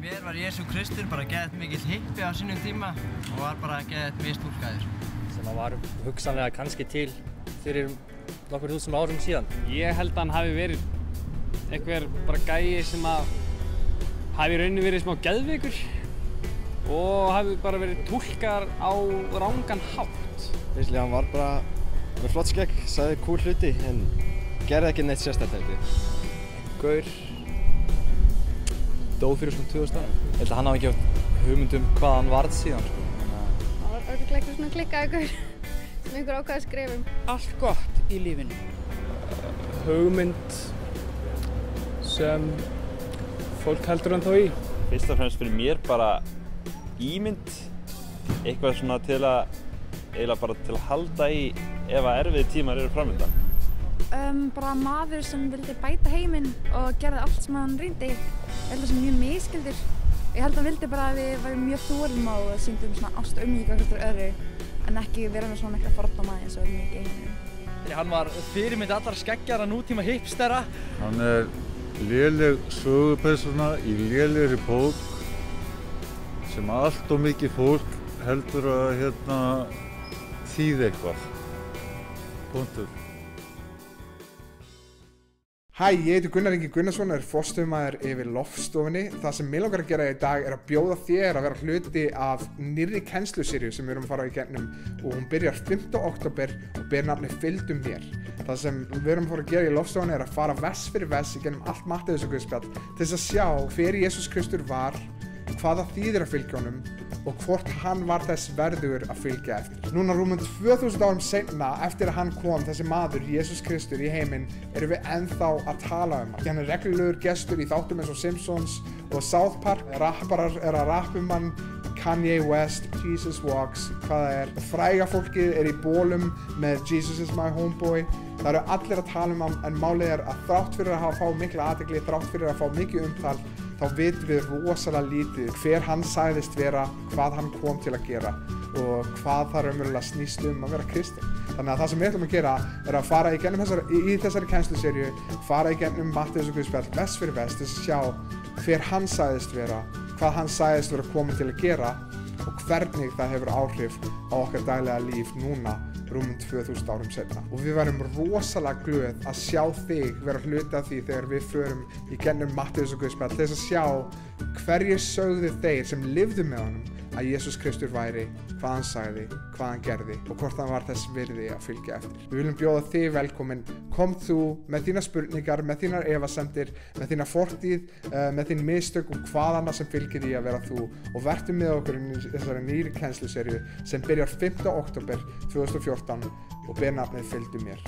mér var Jesú Kristur bara geðveikt mikill hippi á sínum tíma og var bara geðveikt mistúlkaður. Sem var hugsanlega kannski til fyrir nokkur þúsund árum síðan. Ég held að hann hafi verið einhver bara gæi sem að hafi í rauninni verið smá geðveikur og hafi bara verið túlkar á rangan hátt. Basically, hann var bara með flott skegg, sagði cool hluti en gerði ekki neitt sérstætt held ég. Gaur dó fyrir svona 2000 árum. Ég held að hann hafi ekki haft hugmynd hvað hann varð síðan. Það var örugglega eitthvað svona klikkaði gaur sem einhver ákvað að skrifa um. Allt gott í lífinu. Hugmynd sem fólk heldur hann þá í. Fyrst og fremst fyrir mér bara ímynd, eitthvað svona til að eiginlega bara til að halda í ef að erfiðir tímar eru framöndan. Bara maður sem vildi bæta heiminn og gerði allt sem hann reyndi. Ég held að það sé mjög misskildir. Ég held að hann vildi bara að við værum mjög þolinmóð og sýndum svona ást og umhyggju hvert öðru en ekki vera með svona mikla fordóma eins og við mikið í heiminum. Hann var fyrirmynd allra skeggjara nútíma hipstera. Hann léleg sögupersóna í lélegri bók sem allt og mikið fólk heldur að þýði eitthvað. Punktur. Hæ, ég heiti Gunnar Ingi Gunnarsson og er forstöðumaður yfir Loftstofunni. Það sem mig langar að gera í dag er að bjóða þér að vera hluti af nýrri kennsluseríu sem við erum að fara í gegnum og hún byrjar 5. október og ber nafnið Fylgdu mér. Það sem við erum að fara að gera í Loftstofunni er að fara vers fyrir vers í gegnum allt Matteusarguðspjall til þess að sjá hver Jesús Kristur var, hvað það þýðir að fylgja honum og hvort hann var þess verðugur að fylgja eftir. Núna rúmum 2000 árum seinna eftir að hann kom, þessi maður, Jesús Kristur í heiminn, erum við ennþá að tala um hann. Hann er reglulegur gestur í þáttum eins og Simpsons og South Park. Rapparar er að rappa um hann, Kanye West, Jesus Walks, hvað það er. Fræga fólkið er í bólum með Jesus is my homeboy. Það eru allir að tala um hann en málið er að þrátt fyrir að fá mikla athygli, þrátt fyrir að fá mikið umtal, þá vitum við rosalega lítið hver hann sagðist vera, hvað hann kom til að gera og hvað það raunverulega snýst um að vera kristinn. Þannig að það sem við ætlum að gera er að fara í gegnum þessari kennsluseríu, fara í gegnum Matteusarguðspjall vers fyrir vers til að sjá hver hann sagðist vera, hvað hann sagðist vera kominn til að gera og hvernig það hefur áhrif á okkar daglega líf núna rúmum 2000 árum seinna. Og við værum rosalega glöð að sjá þig vera hluti af því þegar við förum í gegnum Matteusarguðspjall til þess að sjá hverjir sögðu þeir sem lifðu með honum að Jesús Kristur væri, hvað hann sagði, hvað hann gerði og hvort hann var þess virði að fylgja eftir. Við viljum bjóða þig velkomin. Kom þú með þína spurningar, með þínar efasemdir, með þína fortíð, með þín mistök og hvað annað sem fylgir því að vera þú og vertu með okkur í þessari nýri kennsluseríu sem byrjar 5. október 2014 og ber nafnið Fylgdu mér.